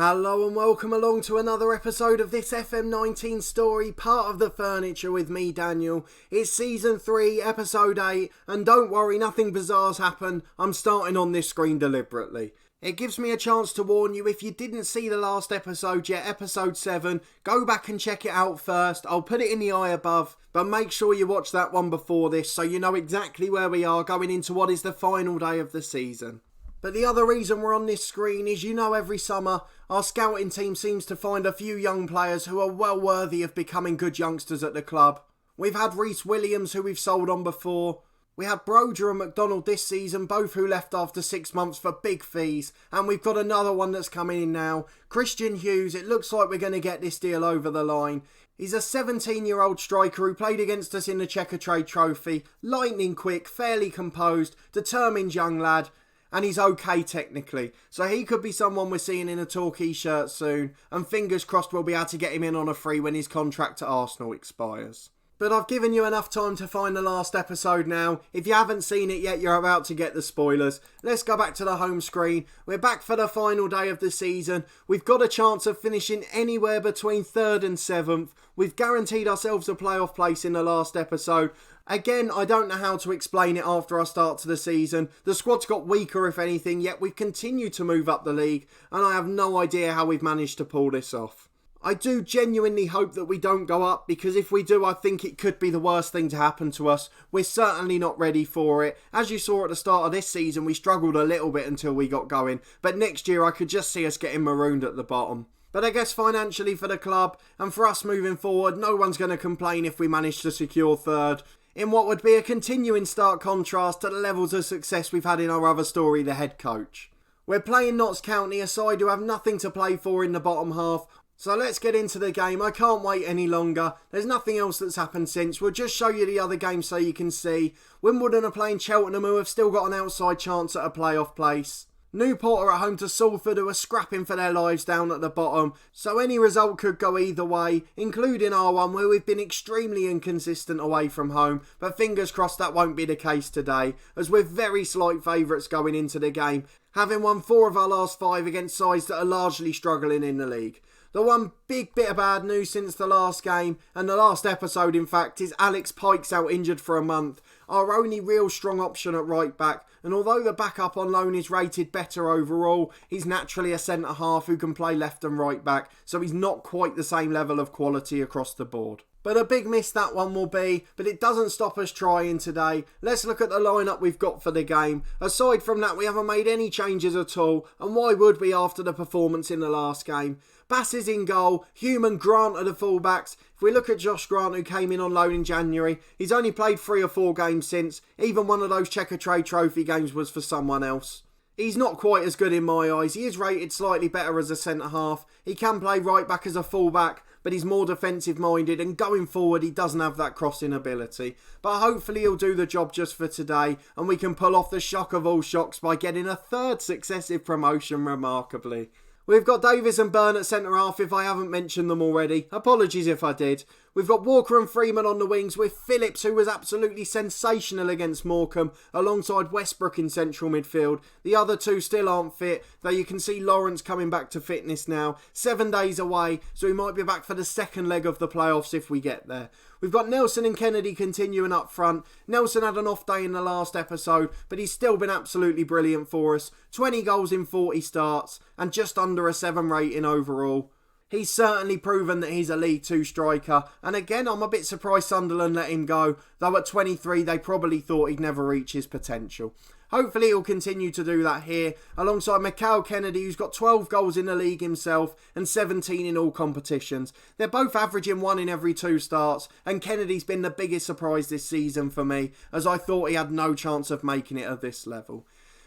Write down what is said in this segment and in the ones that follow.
Hello and welcome along to another episode of this FM19 story, part of The Furniture with me, Daniel. It's Season 3, Episode 8, and don't worry, nothing bizarre's happened. I'm starting on this screen deliberately. It gives me a chance to warn you, if you didn't see the last episode yet, Episode 7, go back and check it out first. I'll put it in the eye above, but make sure you watch that one before this so you know exactly where we are going into what is the final day of the season. But the other reason we're on this screen is, every summer our scouting team seems to find a few young players who are well worthy of becoming good youngsters at the club. We've had Reece Williams, who we've sold on before. We had Broder and McDonald this season, both who left after 6 months for big fees. And we've got another one that's coming in now. Christian Hughes, it looks like we're going to get this deal over the line. He's a 17-year-old striker who played against us in the Checkatrade Trophy. Lightning quick, fairly composed, determined young lad. And he's okay technically. So he could be someone we're seeing in a Torquay shirt soon. And fingers crossed we'll be able to get him in on a free when his contract at Arsenal expires. But I've given you enough time to find the last episode now. If you haven't seen it yet, you're about to get the spoilers. Let's go back to the home screen. We're back for the final day of the season. We've got a chance of finishing anywhere between 3rd and 7th. We've guaranteed ourselves a playoff place in the last episode. Again, I don't know how to explain it after our start to the season. The squad's got weaker if anything, yet we've continued to move up the league, and I have no idea how we've managed to pull this off. I do genuinely hope that we don't go up, because if we do, I think it could be the worst thing to happen to us. We're certainly not ready for it. As you saw at the start of this season, we struggled a little bit until we got going, but next year I could just see us getting marooned at the bottom. But I guess financially for the club, and for us moving forward, no one's going to complain if we manage to secure 3rd. In what would be a continuing stark contrast to the levels of success we've had in our other story, the head coach. We're playing Notts County, a side who have nothing to play for in the bottom half, so let's get into the game. I can't wait any longer. There's nothing else that's happened since. We'll just show you the other game so you can see. Wimbledon are playing Cheltenham, who have still got an outside chance at a playoff place. Newport are at home to Salford, who are scrapping for their lives down at the bottom, so any result could go either way, including our one where we've been extremely inconsistent away from home, but fingers crossed that won't be the case today, as we're very slight favourites going into the game, having won 4 of our last 5 against sides that are largely struggling in the league. The one big bit of bad news since the last game, and the last episode in fact, is Alex Pike's out injured for a month, our only real strong option at right back, and although the backup on loan is rated better overall, he's naturally a centre half who can play left and right back, so he's not quite the same level of quality across the board. But a big miss that one will be, but it doesn't stop us trying today. Let's look at the lineup we've got for the game. Aside from that, we haven't made any changes at all, and why would we after the performance in the last game? Bass is in goal, Hume and Grant are the fullbacks. If we look at Josh Grant, who came in on loan in January, he's only played 3 or 4 games since. Even one of those Checkatrade Trophy games was for someone else. He's not quite as good in my eyes. He is rated slightly better as a centre half. He can play right back as a fullback, but he's more defensive minded, and going forward he doesn't have that crossing ability. But hopefully he'll do the job just for today, and we can pull off the shock of all shocks by getting a 3rd successive promotion remarkably. We've got Davies and Byrne at centre half if I haven't mentioned them already. Apologies if I did. We've got Walker and Freeman on the wings, with Phillips, who was absolutely sensational against Morecambe, alongside Westbrook in central midfield. The other 2 still aren't fit, though you can see Lawrence coming back to fitness now. 7 days away, so he might be back for the second leg of the playoffs if we get there. We've got Nelson and Kennedy continuing up front. Nelson had an off day in the last episode, but he's still been absolutely brilliant for us. 20 goals in 40 starts, and just under a 7 rating overall. He's certainly proven that he's a League 2 striker, and again I'm a bit surprised Sunderland let him go, though at 23 they probably thought he'd never reach his potential. Hopefully he'll continue to do that here, alongside Mikhail Kennedy, who's got 12 goals in the league himself and 17 in all competitions. They're both averaging 1 in every 2 starts, and Kennedy's been the biggest surprise this season for me, as I thought he had no chance of making it at this level.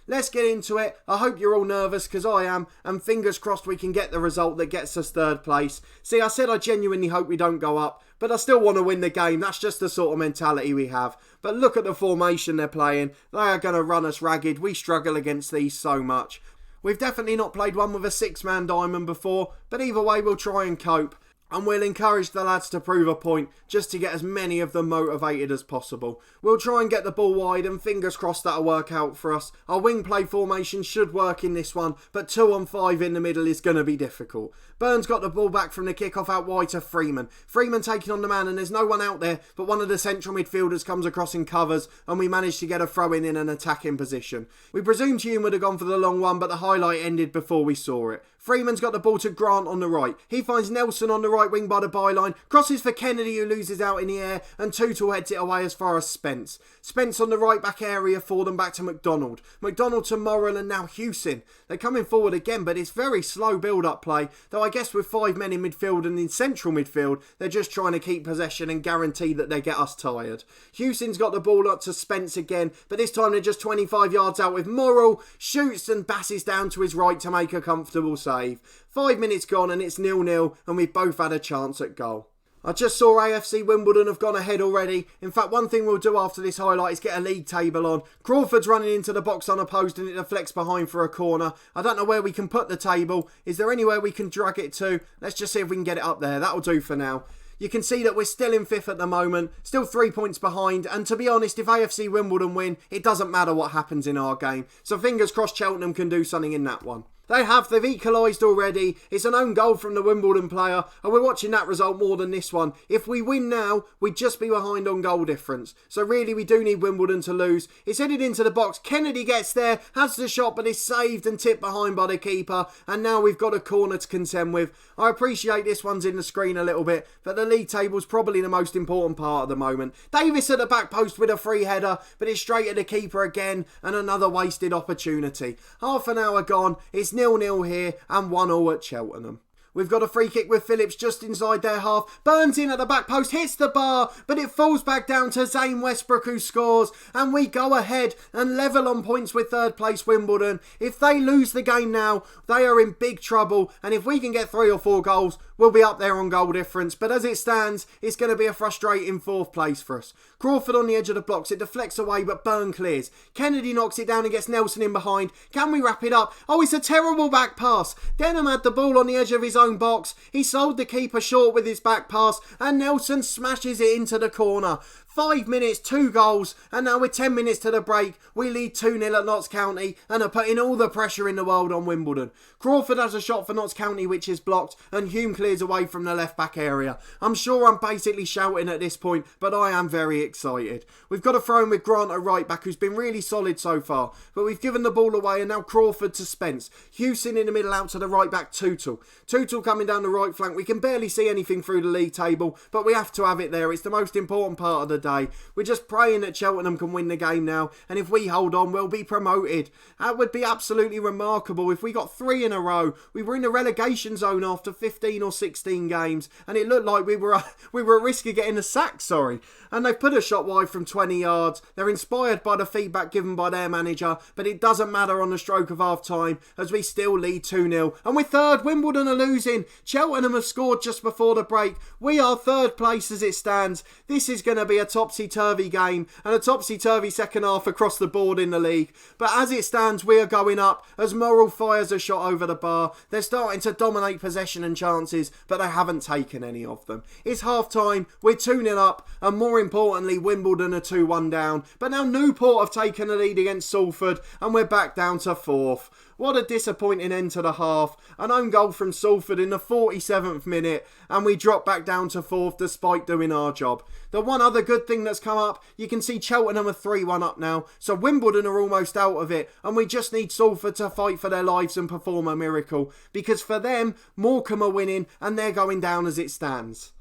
Let's get into it. I hope you're all nervous, because I am, and fingers crossed we can get the result that gets us 3rd place. See, I said I genuinely hope we don't go up, but I still want to win the game. That's just the sort of mentality we have. But look at the formation they're playing. They are going to run us ragged. We struggle against these so much. We've definitely not played one with a 6-man diamond before, but either way we'll try and cope. and we'll encourage the lads to prove a point just to get as many of them motivated as possible. We'll try and get the ball wide and fingers crossed that'll work out for us. Our wing play formation should work in this one, but 2-on-5 in the middle is going to be difficult. Burns got the ball back from the kickoff out wide to Freeman. Freeman taking on the man and there's no one out there, but one of the central midfielders comes across and covers and we manage to get a throw in an attacking position. We presumed Hume would have gone for the long one, but the highlight ended before we saw it. Freeman's got the ball to Grant on the right. He finds Nelson on the right wing by the byline, crosses for Kennedy who loses out in the air, and Tootle heads it away as far as Spence. Spence on the right back area for them back to McDonald. McDonald to Morrill and now Hewson. They're coming forward again, but it's very slow build-up play, though I guess with 5 men in midfield and in central midfield, they're just trying to keep possession and guarantee that they get us tired. Hewson's got the ball up to Spence again, but this time they're just 25 yards out with Morrill, shoots and basses down to his right to make a comfortable save. 5 minutes gone and it's 0-0 and we've both had a chance at goal. I just saw AFC Wimbledon have gone ahead already. In fact, one thing we'll do after this highlight is get a league table on. Crawford's running into the box unopposed and it deflects behind for a corner. I don't know where we can put the table. Is there anywhere we can drag it to? Let's just see if we can get it up there. That'll do for now. You can see that we're still in 5th at the moment, still 3 points behind, and to be honest, if AFC Wimbledon win, it doesn't matter what happens in our game. So fingers crossed Cheltenham can do something in that one. They've equalised already. It's an own goal from the Wimbledon player, and we're watching that result more than this one. If we win now, we'd just be behind on goal difference. So really, we do need Wimbledon to lose. It's headed into the box. Kennedy gets there, has the shot, but is saved and tipped behind by the keeper. And now we've got a corner to contend with. I appreciate this one's in the screen a little bit, but the league table's probably the most important part at the moment. Davis at the back post with a free header, but it's straight at the keeper again, and another wasted opportunity. Half an hour gone. It's 0-0 here and 1-1 at Cheltenham. We've got a free kick with Phillips just inside their half. Burns in at the back post, hits the bar, but it falls back down to Zane Westbrook who scores. And we go ahead and level on points with 3rd place Wimbledon. If they lose the game now, they are in big trouble. And if we can get 3 or 4 goals, we'll be up there on goal difference. But as it stands, it's going to be a frustrating 4th place for us. Crawford on the edge of the blocks. It deflects away, but Burn clears. Kennedy knocks it down and gets Nelson in behind. Can we wrap it up? Oh, it's a terrible back pass. Denham had the ball on the edge of his own box. He sold the keeper short with his back pass and Nelson smashes it into the corner. 5 minutes, 2 goals, and now with 10 minutes to the break, we lead 2-0 at Notts County and are putting all the pressure in the world on Wimbledon. Crawford has a shot for Notts County which is blocked and Hume clears away from the left back area. I'm sure I'm basically shouting at this point, but I am very excited. We've got a throw in with Grant at right back who's been really solid so far, but we've given the ball away and now Crawford to Spence. Hewson in the middle out to the right back Tootle. Tootle coming down the right flank. We can barely see anything through the league table, but we have to have it there. It's the most important part of the day. We're just praying that Cheltenham can win the game now, and if we hold on, we'll be promoted. That would be absolutely remarkable if we got 3 in a row. We were in the relegation zone after 15 or 16 games, and it looked like we were at risk of getting a sack, And they've put a shot wide from 20 yards. They're inspired by the feedback given by their manager, but it doesn't matter on the stroke of half time as we still lead 2-0. And we're 3rd. Wimbledon are losing. Cheltenham have scored just before the break. We are 3rd place as it stands. This is going to be a topsy-turvy game and a topsy-turvy second half across the board in the league. But as it stands, we are going up as Morrill fires a shot over the bar. They're starting to dominate possession and chances, but they haven't taken any of them. It's half-time, we're 2-0 up, and more importantly, Wimbledon are 2-1 down. But now Newport have taken the lead against Salford, and we're back down to 4th. What a disappointing end to the half. An own goal from Salford in the 47th minute and we drop back down to 4th despite doing our job. The one other good thing that's come up, you can see Cheltenham are 3-1 up now, so Wimbledon are almost out of it and we just need Salford to fight for their lives and perform a miracle because for them, Morecambe are winning and they're going down as it stands.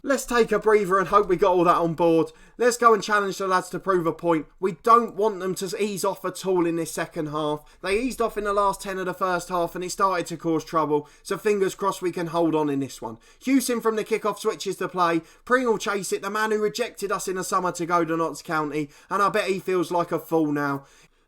Let's take a breather and hope we got all that on board. Let's go and challenge the lads to prove a point. We don't want them to ease off at all in this second half. They eased off in the last 10 of the first half and it started to cause trouble. So fingers crossed we can hold on in this one. Hewson from the kickoff switches to play. Pringle chase it, the man who rejected us in the summer to go to Notts County. And I bet he feels like a fool now.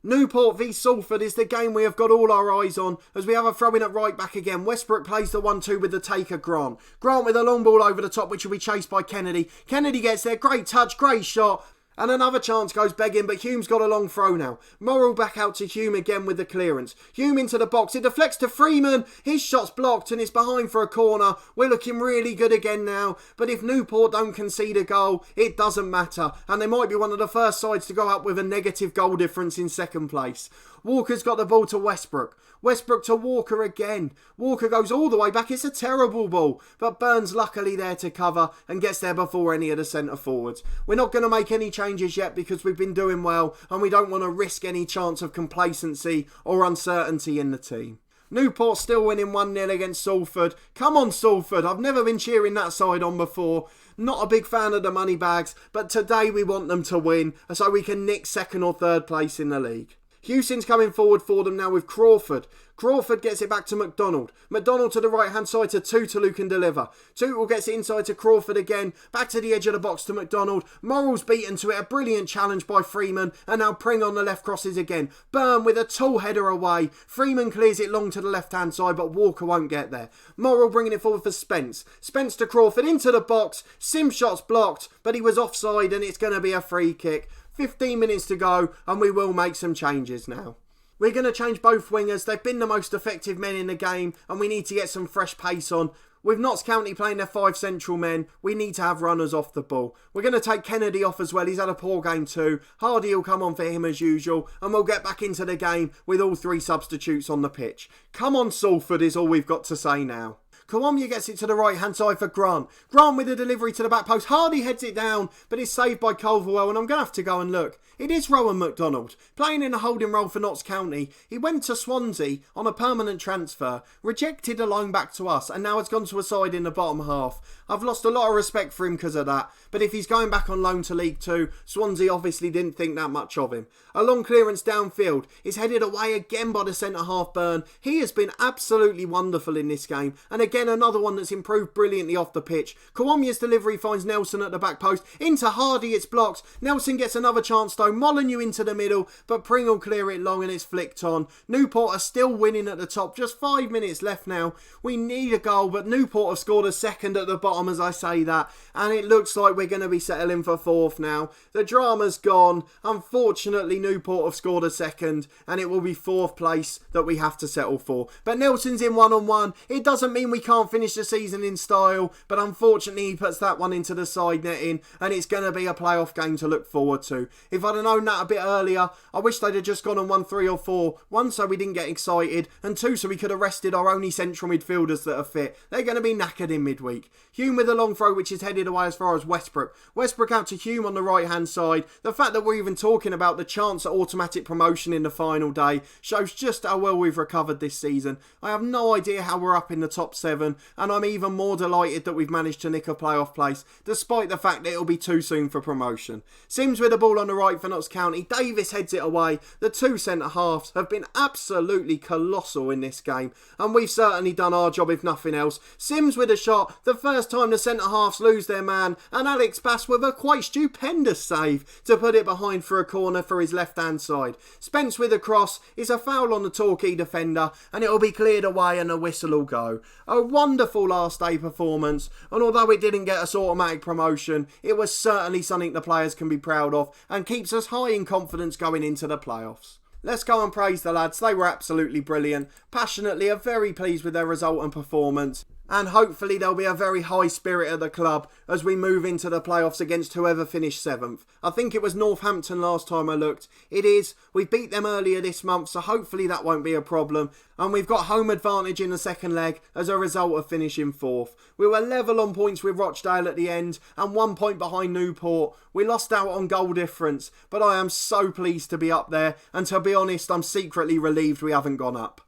Newport v Salford is the game we have got all our eyes on as we have a throw in at right back again. Westbrook plays the 1-2 with the taker Grant. Grant with a long ball over the top which will be chased by Kennedy. Kennedy gets there, great touch, great shot. And another chance goes begging, but Hume's got a long throw now. Morrell back out to Hume again with the clearance. Hume into the box, it deflects to Freeman. His shot's blocked and it's behind for a corner. We're looking really good again now. But if Newport don't concede a goal, it doesn't matter. And they might be one of the first sides to go up with a negative goal difference in second place. Walker's got the ball to Westbrook. Westbrook to Walker again. Walker goes all the way back. It's a terrible ball. But Burns luckily there to cover and gets there before any of the centre forwards. We're not going to make any changes yet because we've been doing well and we don't want to risk any chance of complacency or uncertainty in the team. Newport still winning 1-0 against Salford. Come on Salford, I've never been cheering that side on before. Not a big fan of the money bags, but today we want them to win so we can nick second or third place in the league. Hewson's coming forward for them now with Crawford. Crawford gets it back to McDonald. McDonald to the right hand side to Tootle, who can deliver. Tootle gets it inside to Crawford again. Back to the edge of the box to McDonald. Morrell's beaten to it. A brilliant challenge by Freeman. And now Pring on the left crosses again. Byrne with a tall header away. Freeman clears it long to the left hand side, but Walker won't get there. Morrell bringing it forward for Spence. Spence to Crawford into the box. Sim's shot's blocked, but he was offside and it's going to be a free kick. 15 minutes to go and we will make some changes now. We're going to change both wingers. They've been the most effective men in the game and we need to get some fresh pace on. With Notts County playing their 5 central men, we need to have runners off the ball. We're going to take Kennedy off as well. He's had a poor game too. Hardy will come on for him as usual and we'll get back into the game with all 3 substitutes on the pitch. Come on Salford is all we've got to say now. Kawamia gets it to the right hand side for Grant. Grant with a delivery to the back post. Hardy heads it down, but it's saved by Culverwell and I'm going to have to go and look. It is Rowan McDonald, playing in a holding role for Notts County. He went to Swansea on a permanent transfer, rejected a loan back to us and now has gone to a side in the bottom half. I've lost a lot of respect for him because of that, but if he's going back on loan to League 2, Swansea obviously didn't think that much of him. A long clearance downfield is headed away again by the centre-half Byrne. He has been absolutely wonderful in this game, and again another one that's improved brilliantly off the pitch. Kawamia's delivery finds Nelson at the back post. Into Hardy, it's blocked. Nelson gets another chance though. Molyneux into the middle, but Pring will clear it long and it's flicked on. Newport are still winning at the top. Just 5 minutes left now. We need a goal, but Newport have scored a second at the bottom as I say that, and it looks like we're going to be settling for 4th now. The drama's gone. Unfortunately, Newport have scored a second, and it will be 4th place that we have to settle for. But Nelson's in 1-on-1. It doesn't mean we can't finish the season in style, but unfortunately he puts that one into the side netting, and it's going to be a playoff game to look forward to. If I'd have known that a bit earlier, I wish they'd have just gone and won 3 or 4. 1, so we didn't get excited, and 2, so we could have rested our only central midfielders that are fit. They're going to be knackered in midweek. Hume with a long throw which is headed away as far as Westbrook. Westbrook out to Hume on the right hand side. The fact that we're even talking about the chance at automatic promotion in the final day shows just how well we've recovered this season. I have no idea how we're up in the top 7 and I'm even more delighted that we've managed to nick a playoff place despite the fact that it'll be too soon for promotion. Sims with the ball on the right for Notts County. Davis heads it away. The 2 centre halves have been absolutely colossal in this game and we've certainly done our job if nothing else. Sims with a shot. The first time the centre halves lose their man and Alex Bass with a quite stupendous save to put it behind for a corner for his left hand side. Spence with a cross is a foul on the Torquay defender and it'll be cleared away and a whistle will go. A wonderful last day performance, and although it didn't get us automatic promotion, it was certainly something the players can be proud of and keeps us high in confidence going into the playoffs. Let's go and praise the lads. They were absolutely brilliant. Passionately are very pleased with their result and performance. And hopefully there'll be a very high spirit at the club as we move into the playoffs against whoever finished 7th. I think it was Northampton last time I looked. It is. We beat them earlier this month, so hopefully that won't be a problem. And we've got home advantage in the second leg as a result of finishing 4th. We were level on points with Rochdale at the end and 1 point behind Newport. We lost out on goal difference, but I am so pleased to be up there, and to be honest, I'm secretly relieved we haven't gone up.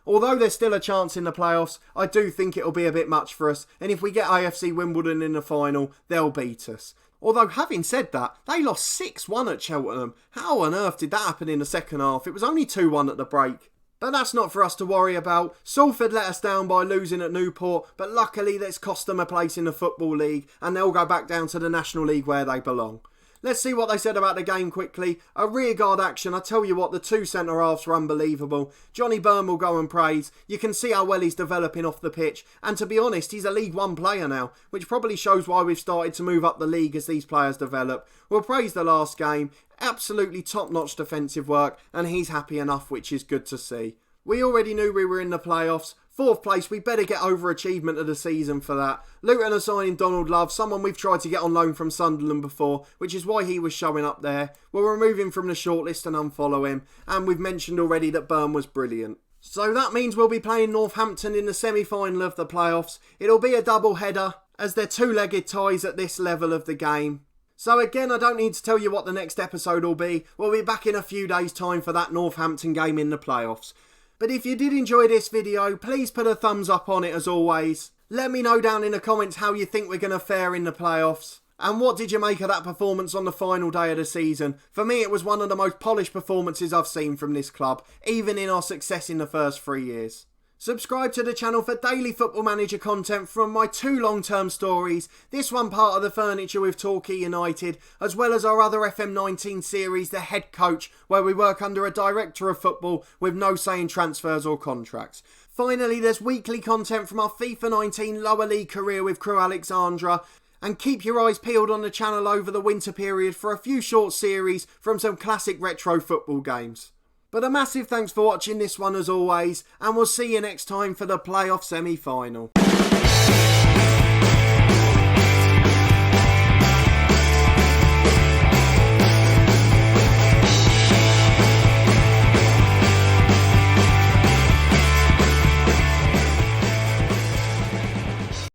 Although there's still a chance in the playoffs, I do think it'll be a bit much for us, and if we get AFC Wimbledon in the final, they'll beat us. Although, having said that, they lost 6-1 at Cheltenham. How on earth did that happen in the second half? It was only 2-1 at the break. But that's not for us to worry about. Salford let us down by losing at Newport, but luckily that's cost them a place in the Football League, and they'll go back down to the National League where they belong. Let's see what they said about the game quickly. A rearguard action, I tell you what, the two centre-halves were unbelievable. Johnny Byrne will go and praise. You can see how well he's developing off the pitch. And to be honest, he's a League One player now, which probably shows why we've started to move up the league as these players develop. We'll praise the last game. Absolutely top-notch defensive work, and he's happy enough, which is good to see. We already knew we were in the playoffs. 4th place, we better get overachievement of the season for that. Luton are signing Donald Love, someone we've tried to get on loan from Sunderland before, which is why he was showing up there. We'll remove him from the shortlist and unfollow him. And we've mentioned already that Byrne was brilliant. So that means we'll be playing Northampton in the semi-final of the playoffs. It'll be a double header, as they're two-legged ties at this level of the game. So again, I don't need to tell you what the next episode will be. We'll be back in a few days' time for that Northampton game in the playoffs. But if you did enjoy this video, please put a thumbs up on it as always. Let me know down in the comments how you think we're going to fare in the playoffs. And what did you make of that performance on the final day of the season? For me, it was one of the most polished performances I've seen from this club, even in our success in the first 3 years. Subscribe to the channel for daily Football Manager content from my 2 long-term stories, this one part of the furniture with Torquay United, as well as our other FM19 series, The Head Coach, where we work under a director of football with no say in transfers or contracts. Finally, there's weekly content from our FIFA 19 lower league career with Crew Alexandra, and keep your eyes peeled on the channel over the winter period for a few short series from some classic retro football games. But a massive thanks for watching this one as always, and we'll see you next time for the playoff semi-final.